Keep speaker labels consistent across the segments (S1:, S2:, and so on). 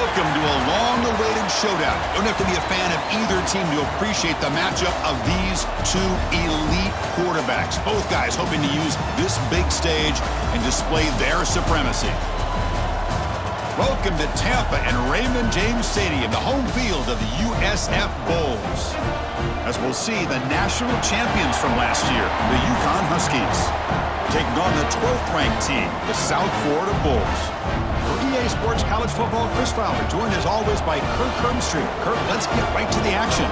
S1: Welcome to a long-awaited showdown. You don't have to be a fan of either team to appreciate the matchup of these two elite quarterbacks. Both guys hoping to use this big stage and display their supremacy. Welcome to Tampa and Raymond James Stadium, the home field of the USF Bulls, as we'll see the national champions from last year, the UConn Huskies, taking on the 12th-ranked team, the South Florida Bulls. For EA Sports College Football, Chris Fowler, joined as always by Kirk Hermstreet. Kirk, let's get right to the action.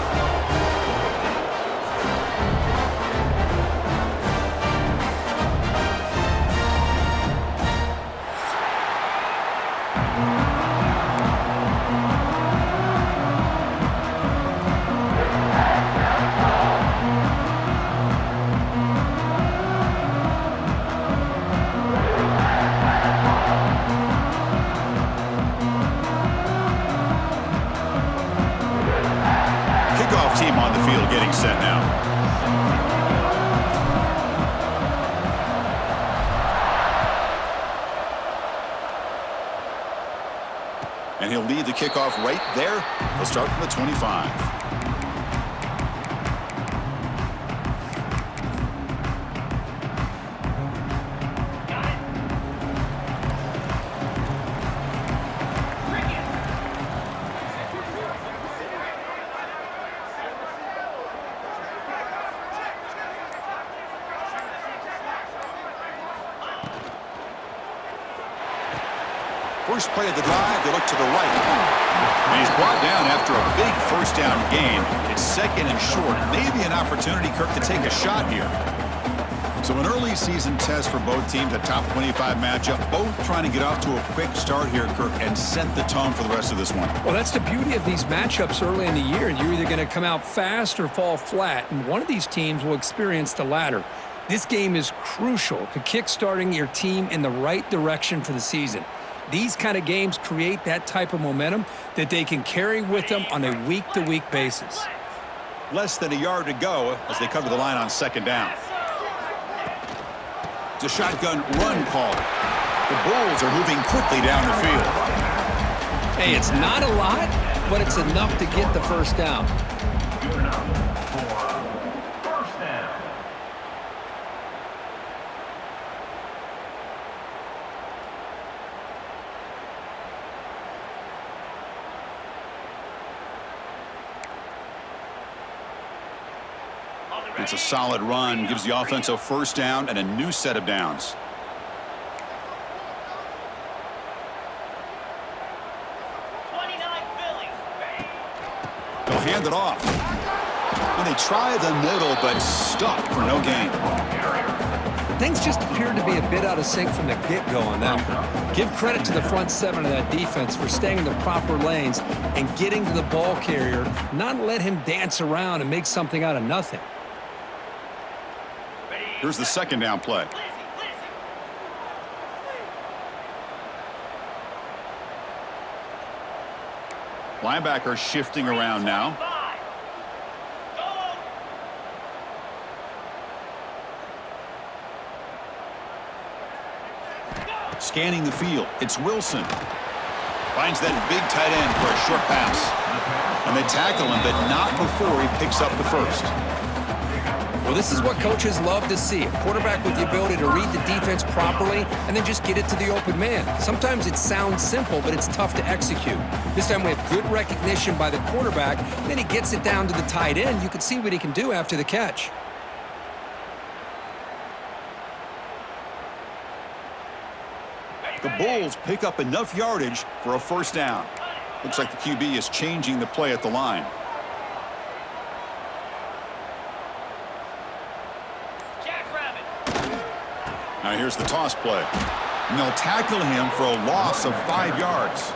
S1: Team on the field getting set now. And he'll lead the kickoff right there. He'll start from the 25. First play of the drive, they look to the right. And he's brought down after a big first down gain. It's second and short. Maybe an opportunity, Kirk, to take a shot here. So an early season test for both teams, a top 25 matchup. Both trying to get off to a quick start here, Kirk, and set the tone for the rest of this one.
S2: Well, that's the beauty of these matchups early in the year. You're either going to come out fast or fall flat, and one of these teams will experience the latter. This game is crucial to kick-starting your team in the right direction for the season. These kind of games create that type of momentum that they can carry with them on a week-to-week basis.
S1: Less than a yard to go as they come to the line on second down. It's a shotgun run call. The Bulls are moving quickly down the field.
S2: Hey, it's not a lot, but it's enough to get the first down.
S1: It's a solid run, gives the offense a first down and a new set of downs. They'll hand it off. And they try the middle, but stuffed for no gain.
S2: Things just appeared to be a bit out of sync from the get-go on that one. Give credit to the front seven of that defense for staying in the proper lanes and getting to the ball carrier, not let him dance around and make something out of nothing.
S1: Here's the second down play. Linebacker shifting around now. Scanning the field. It's Wilson. Finds that big tight end for a short pass. And they tackle him, but not before he picks up the first.
S2: Well, this is what coaches love to see. A quarterback with the ability to read the defense properly and then just get it to the open man. Sometimes it sounds simple, but it's tough to execute. This time we have good recognition by the quarterback, and then he gets it down to the tight end. You can see what he can do after the catch.
S1: The Bulls pick up enough yardage for a first down. Looks like the QB is changing the play at the line. Now here's the toss play. And they'll tackle him for a loss of 5 yards.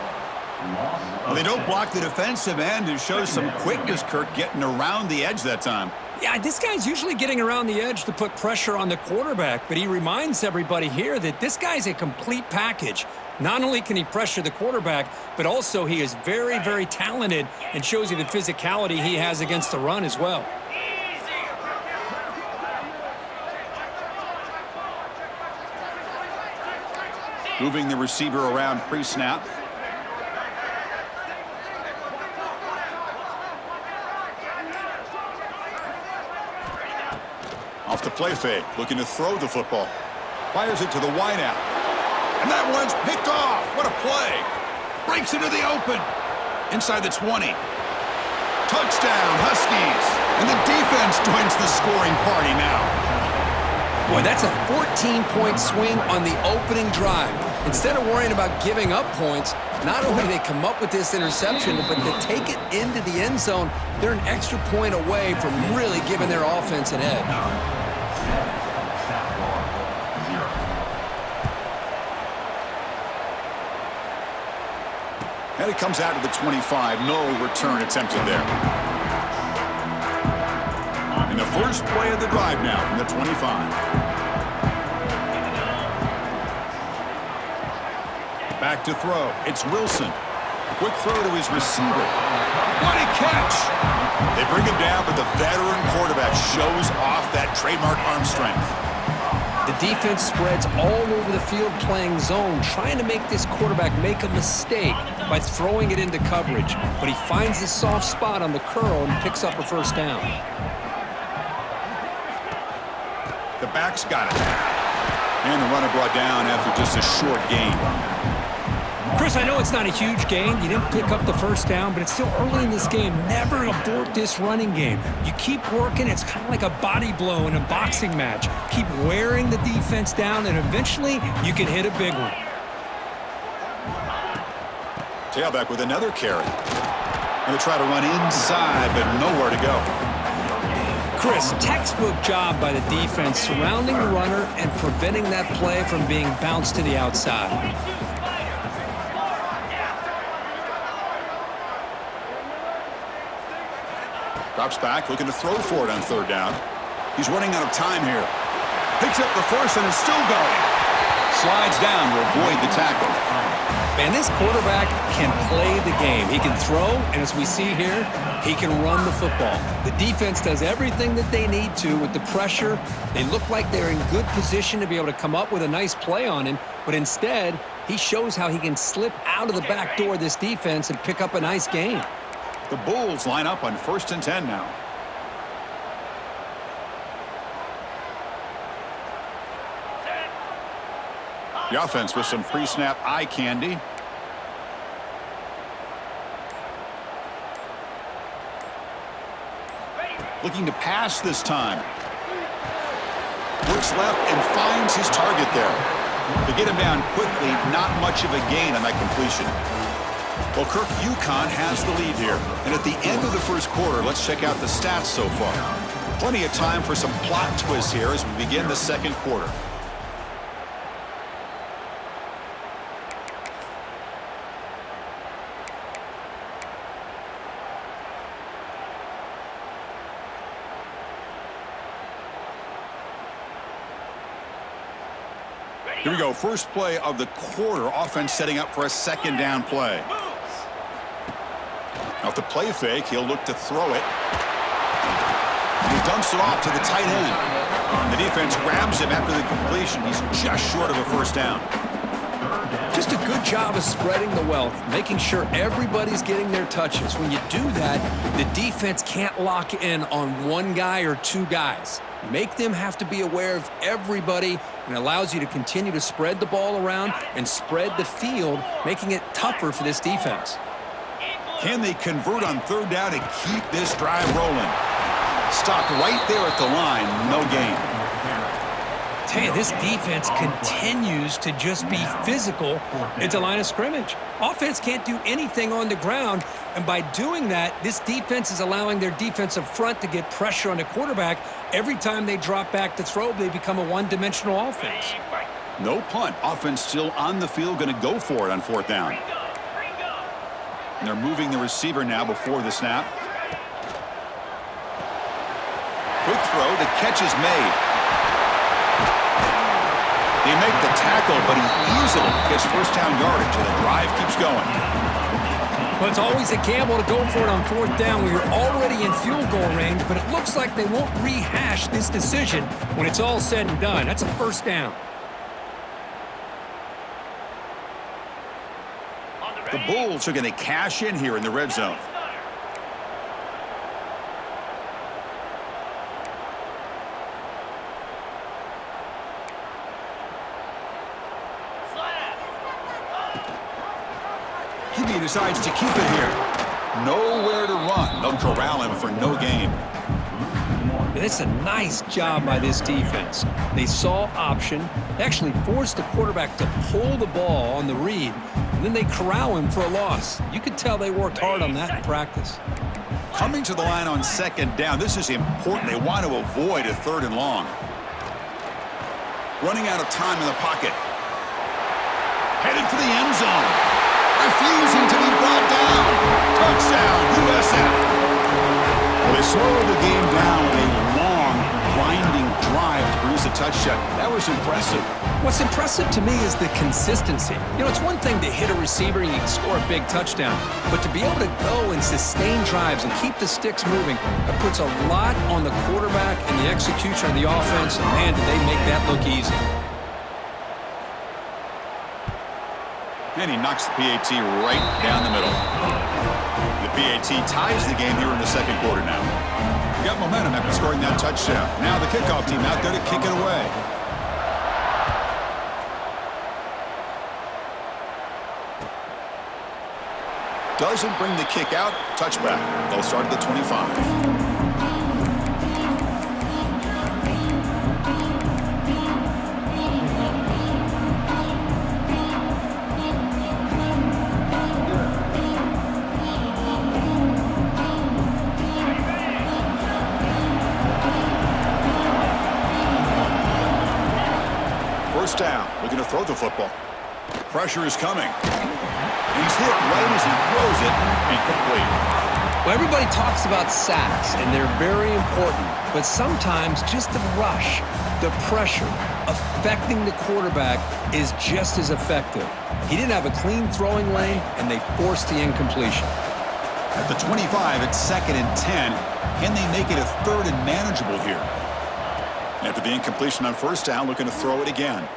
S1: Well, they don't block the defensive end. It shows some quickness, Kirk, getting around the edge that time.
S2: Yeah, this guy's usually getting around the edge to put pressure on the quarterback, but he reminds everybody here that this guy's a complete package. Not only can he pressure the quarterback, but also he is very, very talented and shows you the physicality he has against the run as well.
S1: Moving the receiver around pre-snap. Off the play fake, looking to throw the football. Fires it to the wideout. And that one's picked off. What a play. Breaks into the open. Inside the 20. Touchdown, Huskies. And the defense joins the scoring party now.
S2: Boy, that's a 14-point swing on the opening drive. Instead of worrying about giving up points, not only do they come up with this interception, but to take it into the end zone, they're an extra point away from really giving their offense an edge.
S1: And it comes out to the 25. No return attempted there. And the first play of the drive now from the 25. Back to throw. It's Wilson. Quick throw to his receiver. What a catch! They bring him down, but the veteran quarterback shows off that trademark arm strength.
S2: The defense spreads all over the field playing zone, trying to make this quarterback make a mistake by throwing it into coverage. But he finds this soft spot on the curl and picks up a first down.
S1: The back's got it. And the runner brought down after just a short gain.
S2: Chris, I know it's not a huge gain. You didn't pick up the first down, but it's still early in this game. Never abort this running game. You keep working. It's kind of like a body blow in a boxing match. Keep wearing the defense down, and eventually you can hit a big one.
S1: Tailback with another carry. Going to try to run inside, but nowhere to go.
S2: Chris, textbook job by the defense surrounding the runner and preventing that play from being bounced to the outside.
S1: Drops back, looking to throw for it on third down. He's running out of time here. Picks up the first and is still going. Slides down to avoid the tackle.
S2: Man, this quarterback can play the game. He can throw, and as we see here, he can run the football. The defense does everything that they need to with the pressure. They look like they're in good position to be able to come up with a nice play on him, but instead, he shows how he can slip out of the back door of this defense and pick up a nice gain.
S1: The Bulls line up on 1st and 10 now. The offense with some pre-snap eye candy. Looking to pass this time. Looks left and finds his target there. To get him down quickly, not much of a gain on that completion. Well, Kirk, UConn has the lead here. And at the end of the first quarter, let's check out the stats so far. Plenty of time for some plot twists here as we begin the second quarter. Here we go. First play of the quarter. Offense setting up for a second down play. Off the play fake, he'll look to throw it. And he dumps it off to the tight end. And the defense grabs him after the completion. He's just short of a first down.
S2: Just a good job of spreading the wealth, making sure everybody's getting their touches. When you do that, the defense can't lock in on one guy or two guys. Make them have to be aware of everybody, and allows you to continue to spread the ball around and spread the field, making it tougher for this defense.
S1: Can they convert on third down and keep this drive rolling? Stopped right there at the line, no gain.
S2: Tell you, this defense continues to just be physical at the line of scrimmage. Offense can't do anything on the ground, and by doing that, this defense is allowing their defensive front to get pressure on the quarterback. Every time they drop back to throw, they become a one-dimensional offense.
S1: No punt. Offense still on the field, going to go for it on fourth down. And they're moving the receiver now before the snap. Quick throw. The catch is made. They make the tackle, but he easily gets first down yardage, and the drive keeps going.
S2: Well, it's always a gamble to go for it on fourth down when you're already in field goal range, but it looks like they won't rehash this decision when it's all said and done. That's a first down.
S1: The Bulls are going to cash in here in the red zone. QB decides to keep it here. Nowhere to run. They'll corral him for no gain.
S2: It's a nice job by this defense. They saw option. They actually forced the quarterback to pull the ball on the read, and then they corral him for a loss. You could tell they worked hard on that in practice.
S1: Coming to the line on second down. This is important. They want to avoid a third and long. Running out of time in the pocket. Headed for the end zone. Refusing to be brought down. Touchdown, USF. Well, they slowed the game down with a long, grinding drive to produce a touchdown. That was impressive.
S2: What's impressive to me is the consistency. You know, it's one thing to hit a receiver and you can score a big touchdown, but to be able to go and sustain drives and keep the sticks moving, that puts a lot on the quarterback and the execution of the offense, and man, did they make that look easy.
S1: And he knocks the PAT right down the middle. The PAT ties the game here in the second quarter now. We got momentum after scoring that touchdown. Now the kickoff team out there to kick it away. Doesn't bring the kick out. Touchback. They'll start at the 25. First down, looking to throw the football. Pressure is coming. He's hit right as he throws it, incomplete.
S2: Well, everybody talks about sacks, and they're very important, but sometimes just the rush, the pressure, affecting the quarterback is just as effective. He didn't have a clean throwing lane, and they forced the incompletion.
S1: At the 25, it's 2nd and 10. Can they make it a third and manageable here? After the incompletion on first down, looking to throw it again.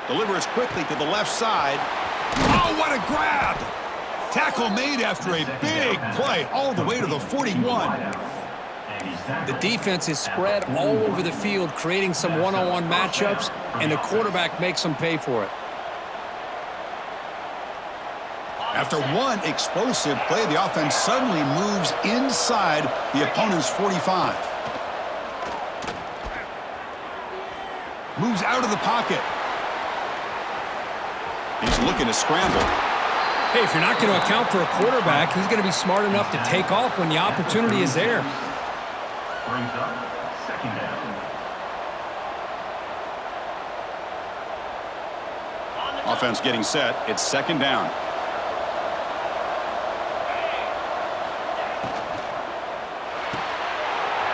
S1: Delivers quickly to the left side. Oh, what a grab! Tackle made after a big play all the way to the 41.
S2: The defense is spread all over the field, creating some one-on-one matchups, and the quarterback makes them pay for it.
S1: After one explosive play, the offense suddenly moves inside the opponent's 45. Moves out of the pocket. He's looking to scramble.
S2: Hey, if you're not going to account for a quarterback, he's going to be smart enough to take off when the opportunity is there.
S3: Brings up second down.
S1: Offense getting set. It's second down.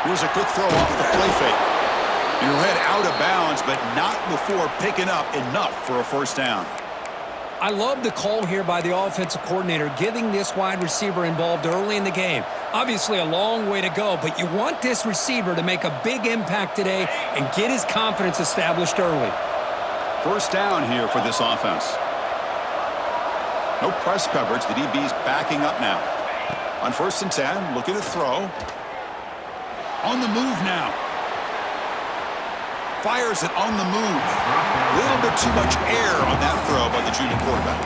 S1: Here's a quick throw off the play fake. He'll head out of bounds, but not before picking up enough for a first down.
S2: I love the call here by the offensive coordinator, getting this wide receiver involved early in the game. Obviously a long way to go, but you want this receiver to make a big impact today and get his confidence established early.
S1: First down here for this offense. No press coverage. The DB's backing up now. On 1st and 10, looking to throw. On the move now. Fires it on the move. A little bit too much air on that throw by the junior quarterback.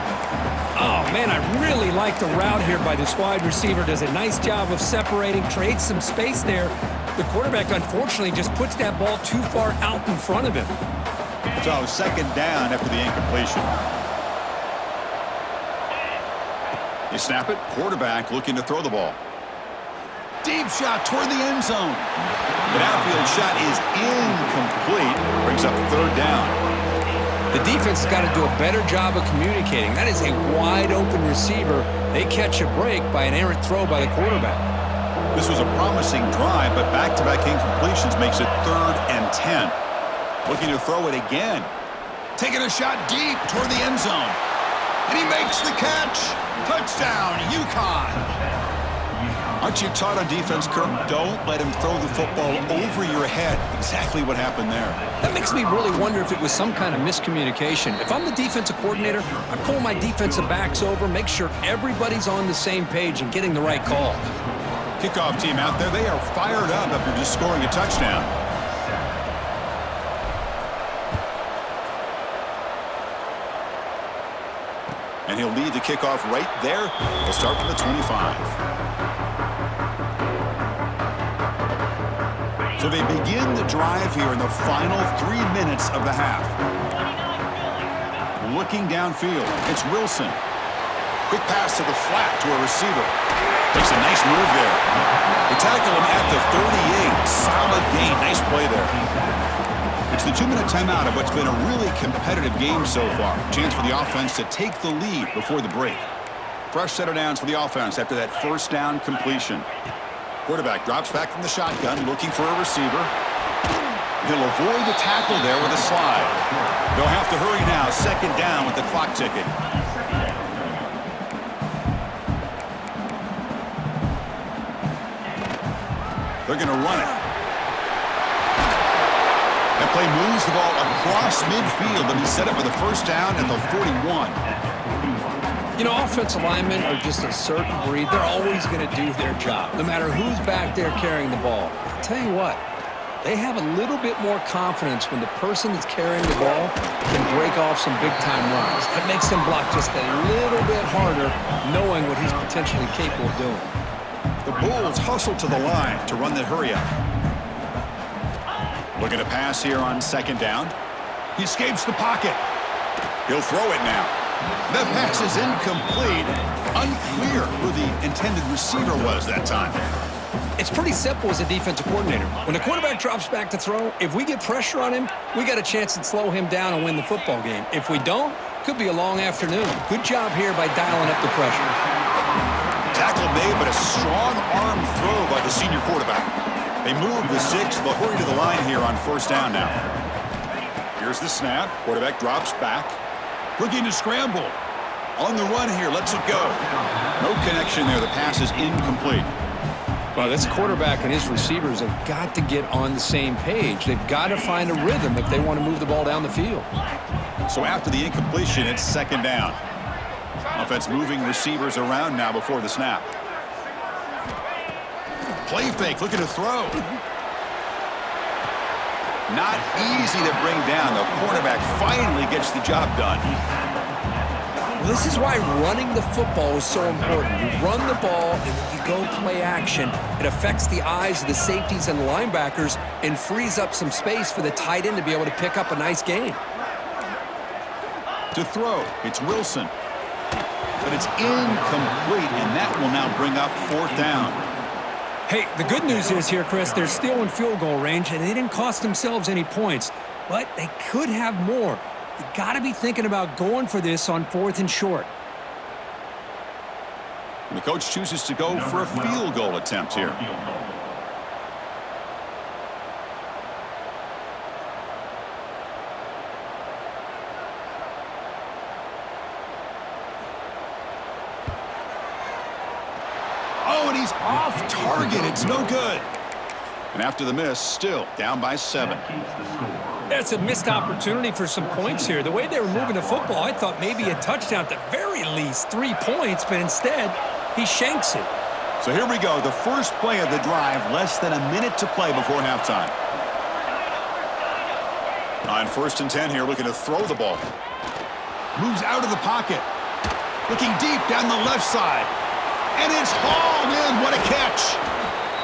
S2: Oh, man, I really like the route here by this wide receiver. Does a nice job of separating, creates some space there. The quarterback, unfortunately, just puts that ball too far out in front of him.
S1: So, second down after the incompletion. You snap it. Quarterback looking to throw the ball. Deep shot toward the end zone. The downfield shot is incomplete. Brings up third down.
S2: The defense has got to do a better job of communicating. That is a wide-open receiver. They catch a break by an errant throw by the quarterback.
S1: This was a promising drive, but back-to-back incompletions makes it 3rd and 10. Looking to throw it again. Taking a shot deep toward the end zone. And he makes the catch. Touchdown, UConn. Aren't you taught on defense, Kirk? Don't let him throw the football over your head. Exactly what happened there.
S2: That makes me really wonder if it was some kind of miscommunication. If I'm the defensive coordinator, I pull my defensive backs over, make sure everybody's on the same page and getting the right call.
S1: Kickoff team out there, they are fired up after just scoring a touchdown. And he'll lead the kickoff right there. He'll start from the 25. So they begin the drive here in the final 3 minutes of the half. Looking downfield, it's Wilson. Quick pass to the flat to a receiver. Makes a nice move there. They tackle him at the 38. Solid gain. Nice play there. It's the 2-minute timeout of what's been a really competitive game so far. Chance for the offense to take the lead before the break. Fresh set of downs for the offense after that first down completion. Quarterback drops back from the shotgun, looking for a receiver. He'll avoid the tackle there with a slide. They'll have to hurry now. Second down with the clock ticking. They're going to run it. That play moves the ball across midfield, and he set up for the first down at the 41.
S2: You know, offensive linemen are just a certain breed. They're always going to do their job, no matter who's back there carrying the ball. I'll tell you what, they have a little bit more confidence when the person that's carrying the ball can break off some big-time runs. That makes them block just a little bit harder, knowing what he's potentially capable of doing.
S1: The Bulls hustle to the line to run the hurry-up. Looking to pass here on second down. He escapes the pocket. He'll throw it now. That pass is incomplete. Unclear who the intended receiver was that time.
S2: It's pretty simple as a defensive coordinator. When the quarterback drops back to throw, if we get pressure on him, we got a chance to slow him down and win the football game. If we don't, could be a long afternoon. Good job here by dialing up the pressure.
S1: Tackle made, but a strong arm throw by the senior quarterback. They move the 6. They'll hurry to the line here on first down now. Here's the snap. Quarterback drops back. Looking to scramble. On the run here. Lets it go. No connection there. The pass is incomplete.
S2: Well, this quarterback and his receivers have got to get on the same page. They've got to find a rhythm if they want to move the ball down the field.
S1: So after the incompletion, it's second down. Offense moving receivers around now before the snap. Play fake, looking to throw. Not easy to bring down. The cornerback finally gets the job done.
S2: Well, this is why running the football is so important. You run the ball, and when you go play action, it affects the eyes of the safeties and the linebackers and frees up some space for the tight end to be able to pick up a nice gain.
S1: To throw, it's Wilson. But it's incomplete, and that will now bring up fourth down.
S2: Hey, the good news is here, Chris, they're still in field goal range, and they didn't cost themselves any points, but they could have more. You got to be thinking about going for this on 4th and short.
S1: And the coach chooses to go for a field goal attempt here. Oh, and he's off target. It's no good. And after the miss, still down by 7.
S2: That's a missed opportunity for some points here. The way they were moving the football, I thought maybe a touchdown, at the very least 3 points, but instead, he shanks it.
S1: So here we go, the first play of the drive, less than a minute to play before halftime. On 1st and 10 here, looking to throw the ball. Moves out of the pocket. Looking deep down the left side. And it's hauled in. What a catch.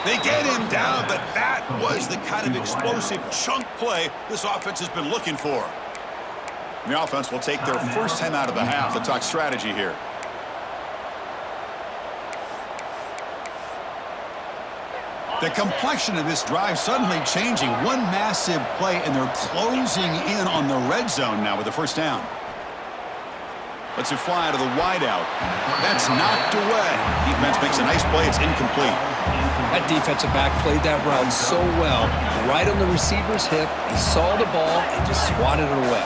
S1: They get him down, but that was the kind of explosive chunk play this offense has been looking for. And the offense will take their first time out of the half to talk strategy here. The complexion of this drive suddenly changing. One massive play, and they're closing in on the red zone now with the first down. Lets it fly to the wideout. That's knocked away. Defense makes a nice play. It's incomplete.
S2: That defensive back played that route so well. Right on the receiver's hip. He saw the ball and just swatted it away.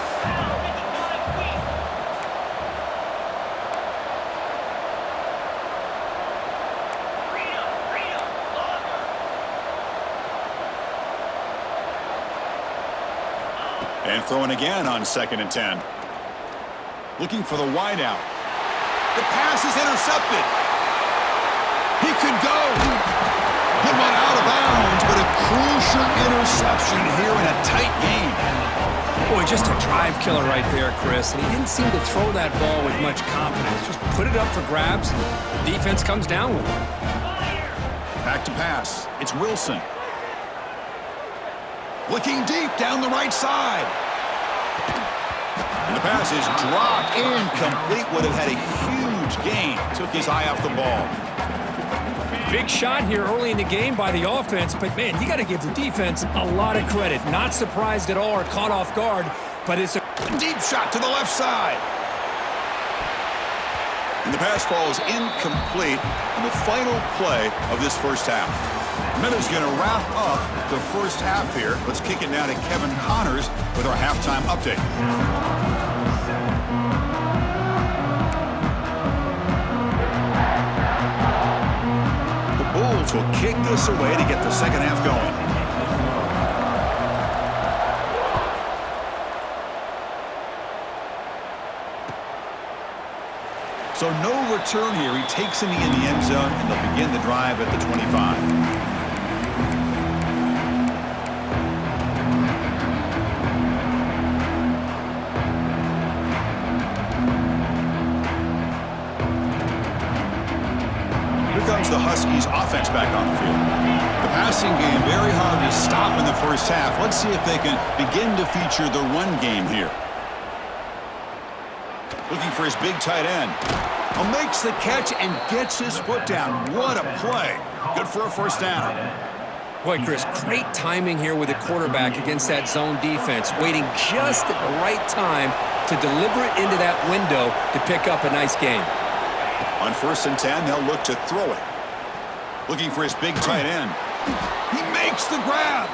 S1: And throwing again on 2nd and 10. Looking for the wideout. The pass is intercepted. He could go. He went out of bounds, but a crucial interception here in a tight game.
S2: Boy, just a drive killer right there, Chris. And he didn't seem to throw that ball with much confidence. Just put it up for grabs, and the defense comes down with it.
S1: Back to pass. It's Wilson. Looking deep down the right side. And the pass is dropped. Incomplete. Would have had a huge gain. Took his eye off the ball.
S2: Big shot here early in the game by the offense, but man, you got to give the defense a lot of credit. Not surprised at all or caught off guard, but it's a
S1: deep shot to the left side. And the pass falls incomplete in the final play of this first half. Minutes going to wrap up the first half here. Let's kick it now to Kevin Connors with our halftime update. Bulls will kick this away to get the second half going. So no return here. He takes it in the end zone, and they'll begin the drive at the 25. The Huskies offense back on the field. The passing game very hard to stop in the first half. Let's see if they can begin to feature the run game here. Looking for his big tight end. Makes the catch and gets his foot down. What a play. Good for a first down.
S2: Boy, Chris, great timing here with the quarterback against that zone defense, waiting just at the right time to deliver it into that window to pick up a nice gain.
S1: On 1st and 10, they'll look to throw it. Looking for his big tight end. He makes the grab.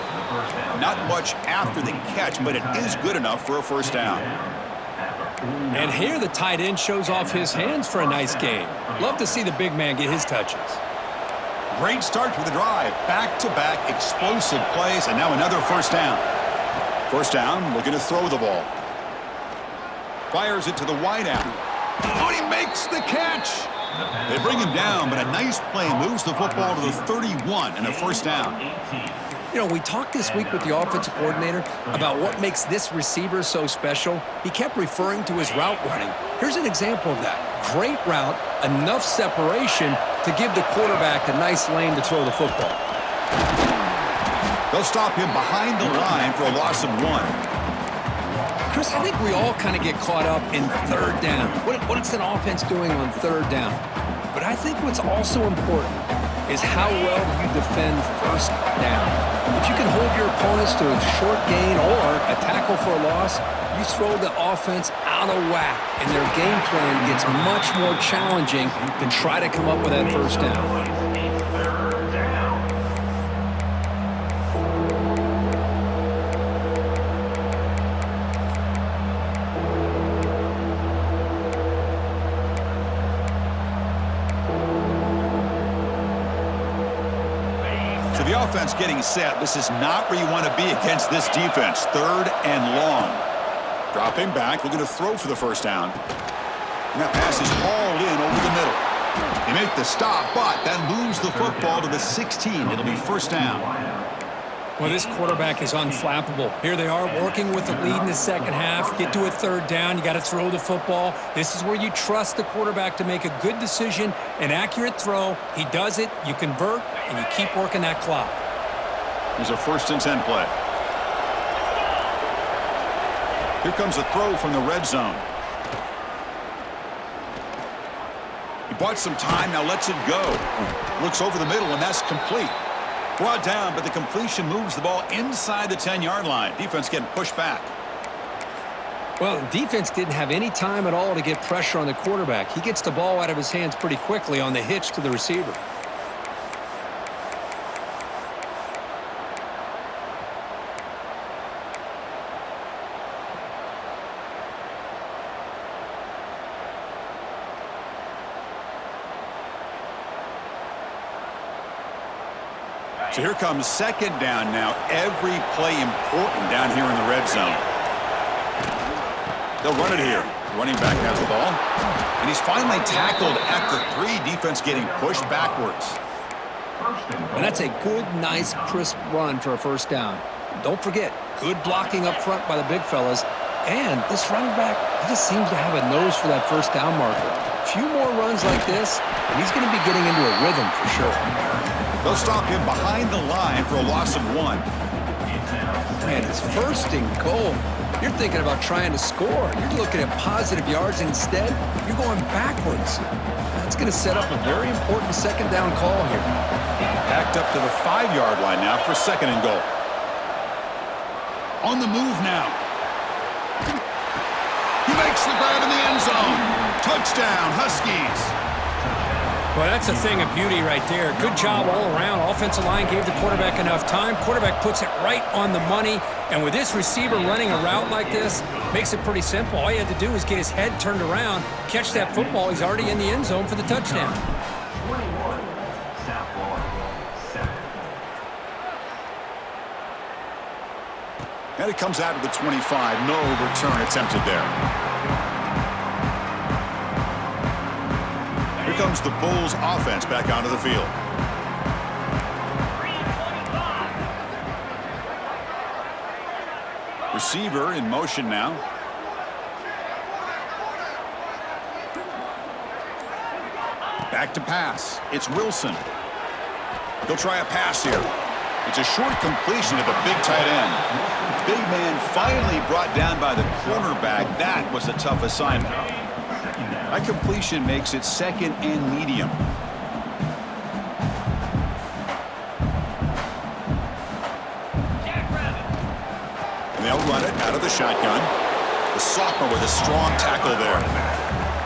S1: Not much after the catch, but it is good enough for a first down.
S2: And here the tight end shows off his hands for a nice gain. Love to see the big man get his touches.
S1: Great start to the drive. Back-to-back explosive plays, and now another first down. First down, looking to throw the ball. Fires it to the wideout. Oh, he makes the catch. They bring him down, but a nice play moves the football to the 31 and a first down.
S2: You know, we talked this week with the offensive coordinator about what makes this receiver so special. He kept referring to his route running. Here's an example of that. Great route, enough separation to give the quarterback a nice lane to throw the football.
S1: They'll stop him behind the line for a loss of 1.
S2: Chris, I think we all kind of get caught up in third down. What's an offense doing on third down? But I think what's also important is how well you defend first down. If you can hold your opponents to a short gain or a tackle for a loss, you throw the offense out of whack, and their game plan gets much more challenging to try to come up with that first down.
S1: The offense getting set. This is not where you want to be against this defense. 3rd and long. Dropping back, looking to throw for the first down. And that pass is hauled in over the middle. They make the stop, but that moves the football to the 16. It'll be first down.
S2: Well, this quarterback is unflappable. Here they are working with the lead in the second half. Get to a third down, you got to throw the football. This is where you trust the quarterback to make a good decision, an accurate throw. He does it, you convert, and you keep working that clock.
S1: Here's a 1st and 10 play. Here comes a throw from the red zone. He bought some time, now lets it go. Looks over the middle, and that's complete. Brought down, but the completion moves the ball inside the 10-yard line. Defense getting pushed back.
S2: Well, the defense didn't have any time at all to get pressure on the quarterback. He gets the ball out of his hands pretty quickly on the hitch to the receiver.
S1: So here comes second down now. Every play important down here in the red zone. They'll run it here. Running back has the ball. And he's finally tackled at the 3. Defense getting pushed backwards.
S2: And that's a good, nice, crisp run for a first down. Don't forget, Good blocking up front by the big fellas. And this running back, he just seems to have a nose for that first down marker. A few more runs like this, and he's going to be getting into a rhythm for sure.
S1: They'll stop him behind the line for a loss of 1.
S2: Man, it's first and goal. You're thinking about trying to score. You're looking at positive yards. Instead, you're going backwards. That's going to set up a very important second down call here.
S1: Backed up to the 5-yard line now for second and goal. On the move now. He makes the grab in the end zone. Touchdown, Huskies.
S2: Well, that's a thing of beauty right there. Good job all around. Offensive line gave the quarterback enough time. Quarterback puts it right on the money. And with this receiver running a route like this, makes it pretty simple. All you had to do is get his head turned around, catch that football. He's already in the end zone for the touchdown.
S3: 21, South Florida, 7.
S1: And it comes out of the 25. No return attempted there. Here comes the Bulls offense back onto the field. Receiver in motion now. Back to pass. It's Wilson. He'll try a pass here. It's a short completion to the big tight end. Big man finally brought down by the cornerback. That was a tough assignment. That completion makes it second and medium. And they'll run it out of the shotgun. The sophomore with a strong tackle there.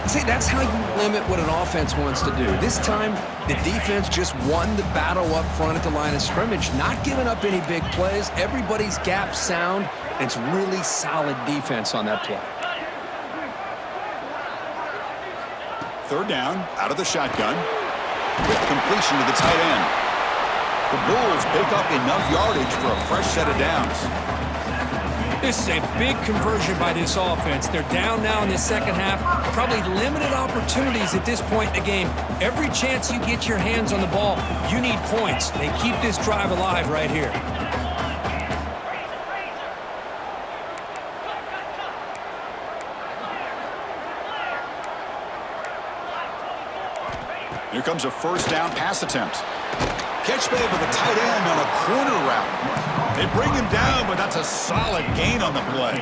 S2: See, that's how you limit what an offense wants to do. This time, the defense just won the battle up front at the line of scrimmage, not giving up any big plays. Everybody's gap sound. It's really solid defense on that play.
S1: Third down, out of the shotgun. Quick completion to the tight end. The Bulls pick up enough yardage for a fresh set of downs.
S2: This is a big conversion by this offense. They're down now in the second half. Probably limited opportunities at this point in the game. Every chance you get your hands on the ball, you need points. They keep this drive alive right here.
S1: Here comes a first down pass attempt. Catch made with a tight end on a corner route. They bring him down, but that's a solid gain on the play.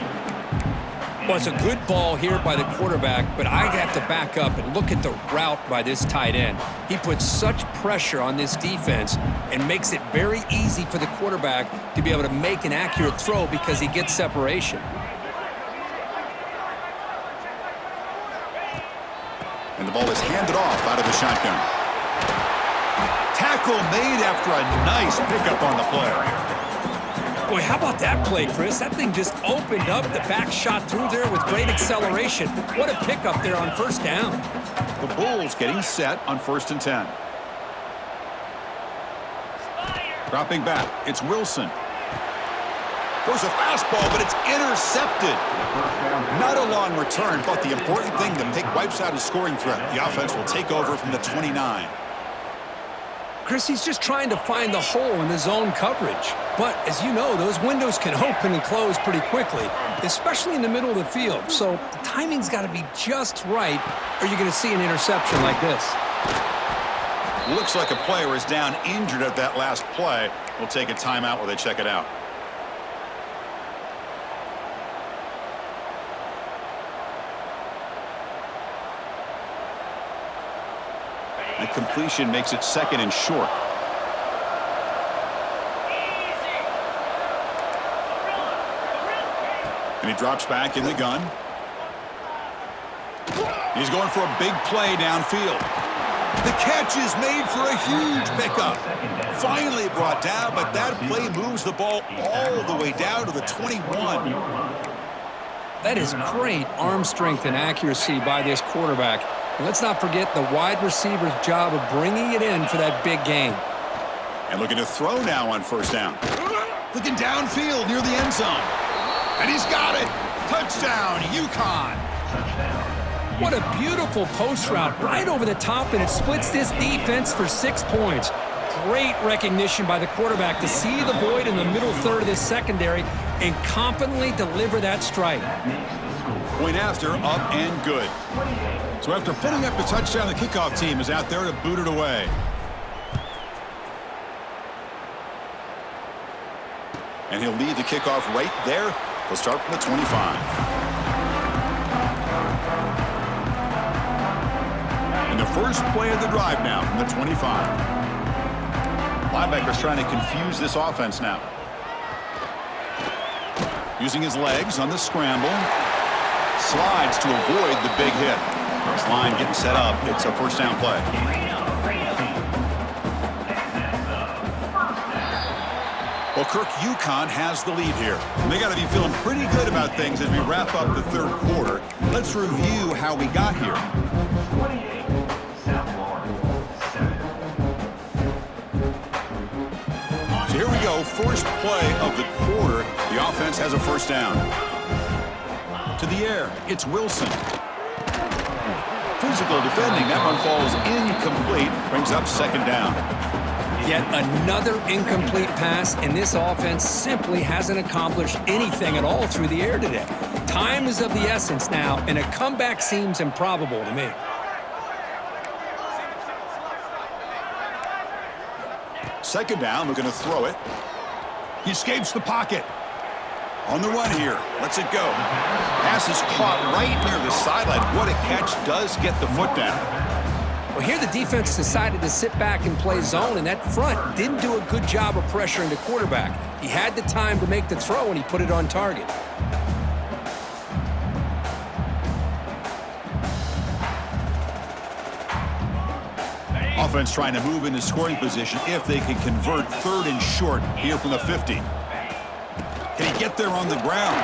S2: Well, it's a good ball here by the quarterback, but I have to back up and look at the route by this tight end. He puts such pressure on this defense and makes it very easy for the quarterback to be able to make an accurate throw because he gets separation.
S1: And the ball is handed off out of the shotgun. Tackle made after a nice pickup on the play.
S2: Boy, how about that play, Chris? That thing just opened up. The back shot through there with great acceleration. What a pickup there on first down.
S1: The Bulls getting set on 1st and 10. Dropping back, it's Wilson. There's a fastball, but it's intercepted. Not a long return, but the important thing, the pick wipes out a scoring threat. The offense will take over from the 29.
S2: Chris, he's just trying to find the hole in the zone coverage. But as you know, those windows can open and close pretty quickly, especially in the middle of the field. So the timing's got to be just right, or you're going to see an interception like this.
S1: Looks like a player is down injured at that last play. We'll take a timeout while they check it out. The completion makes it second and short. And he drops back in the gun. He's going for a big play downfield. The catch is made for a huge pickup. Finally brought down, but that play moves the ball all the way down to the 21.
S2: That is great arm strength and accuracy by this quarterback. And let's not forget the wide receiver's job of bringing it in for that big gain.
S1: And looking to throw now on first down. Looking downfield near the end zone. And he's got it. Touchdown, UConn.
S2: What a beautiful post route right over the top, and it splits this defense for 6 points. Great recognition by the quarterback to see the void in the middle third of this secondary and confidently deliver that strike.
S1: Point after, up and good. So after putting up the touchdown, the kickoff team is out there to boot it away. And he'll lead the kickoff right there. He'll start from the 25. And the first play of the drive now from the 25. Linebacker's trying to confuse this offense now. Using his legs on the scramble. Slides to avoid the big hit. This line getting set up. It's a first down play. Well, Kirk, UConn has the lead here. And they got to be feeling pretty good about things as we wrap up the third quarter. Let's review how we got here.
S3: 28, South Florida, 7.
S1: So here we go. First play of the quarter. The offense has a first down. To the air, it's Wilson. Physical defending. That one falls incomplete. Brings up second down.
S2: Yet another incomplete pass, and this offense simply hasn't accomplished anything at all through the air today. Time is of the essence now, and a comeback seems improbable to me.
S1: Second down, we're going to throw it. He escapes the pocket. On the run here, lets it go. Pass is caught right near the sideline. What a catch, does get the foot down.
S2: Well, here the defense decided to sit back and play zone, and that front didn't do a good job of pressuring the quarterback. He had the time to make the throw, and he put it on target.
S1: Offense trying to move into scoring position if they can convert third and short here from the 50. Can he get there on the ground?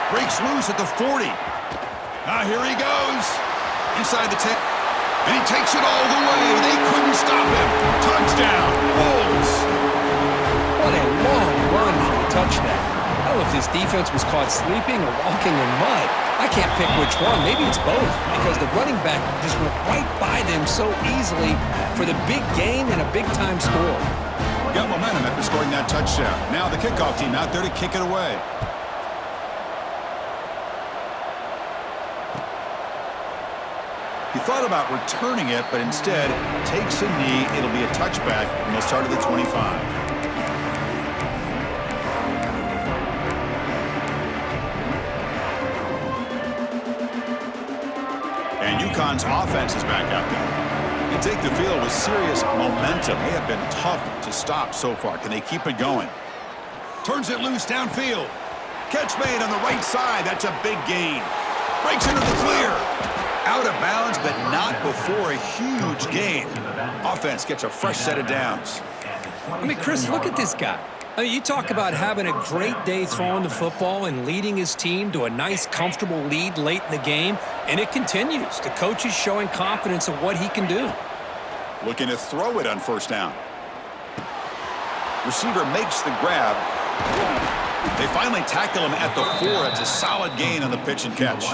S1: Breaks loose at the 40. Here he goes. Inside the 10. And he takes it all the way. They couldn't stop him. Touchdown, Bulls.
S2: What a long run for a touchdown. I don't know if this defense was caught sleeping or walking in mud. I can't pick which one. Maybe it's both, because the running back just went right by them so easily for the big gain and a big-time score.
S1: Got momentum after scoring that touchdown. Now the kickoff team out there to kick it away. He thought about returning it, but instead takes a knee. It'll be a touchback, and they'll start at the 25. And UConn's offense is back out there. They take the field with serious momentum. They have been tough to stop so far. Can they keep it going? Turns it loose downfield. Catch made on the right side. That's a big gain. Breaks into the clear. Out of bounds, but not before a huge gain. Offense gets a fresh set of downs.
S2: I mean, Chris, look at this guy. I mean, you talk about having a great day throwing the football and leading his team to a nice, comfortable lead late in the game, and it continues. The coach is showing confidence of what he can do.
S1: Looking to throw it on first down. Receiver makes the grab. They finally tackle him at the 4. It's a solid gain on the pitch and catch.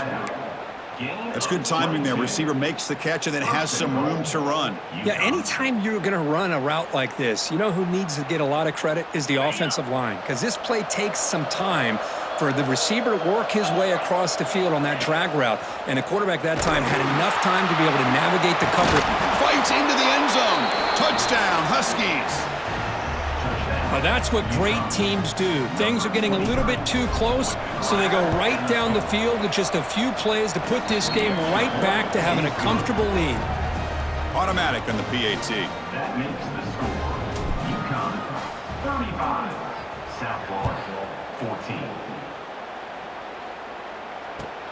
S1: That's good timing there. Receiver makes the catch and then has some room to run.
S2: Yeah, anytime you're going to run a route like this, you know who needs to get a lot of credit is the offensive line, because this play takes some time for the receiver to work his way across the field on that drag route, and the quarterback that time had enough time to be able to navigate the cover.
S1: Fights into the end zone. Touchdown, Huskies.
S2: Now that's what great teams do. Things are getting a little bit too close, so they go right down the field with just a few plays to put this game right back to having a comfortable lead.
S1: Automatic on the PAT.
S3: That makes the score. UConn 35, South Florida 14.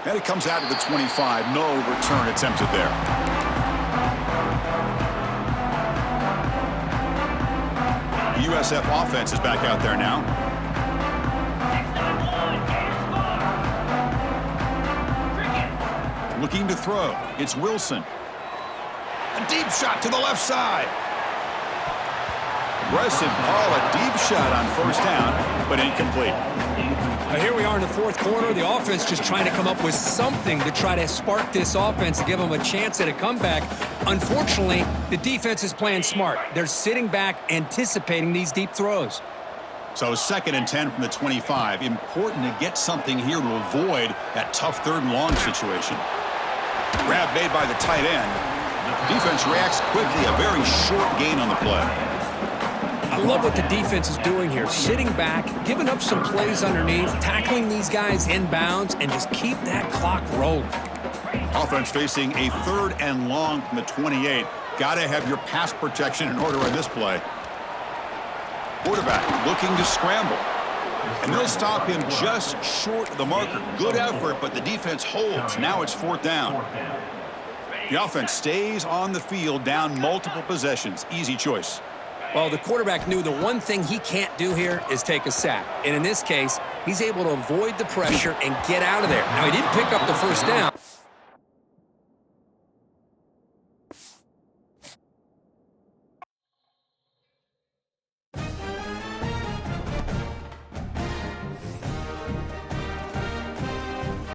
S1: And it comes out to the 25. No return attempted there. The USF offense is back out there now. Looking to throw. It's Wilson. A deep shot to the left side. Aggressive call, a deep shot on first down, but incomplete.
S2: Here we are in the fourth quarter. The offense just trying to come up with something to try to spark this offense and give them a chance at a comeback. Unfortunately, the defense is playing smart. They're sitting back, anticipating these deep throws.
S1: So 2nd and 10 from the 25. Important to get something here to avoid that tough 3rd and long situation. Grab made by the tight end. Defense reacts quickly. A very short gain on the play.
S2: I love what the defense is doing here. Sitting back, giving up some plays underneath, tackling these guys inbounds, and just keep that clock rolling.
S1: Offense facing a 3rd and long from the 28. Got to have your pass protection in order on this play. Quarterback looking to scramble. And they'll stop him just short of the marker. Good effort, but the defense holds. Now it's 4th down. The offense stays on the field, down multiple possessions. Easy choice.
S2: Well, the quarterback knew the one thing he can't do here is take a sack. And in this case, he's able to avoid the pressure and get out of there. Now, he didn't pick up the 1st down.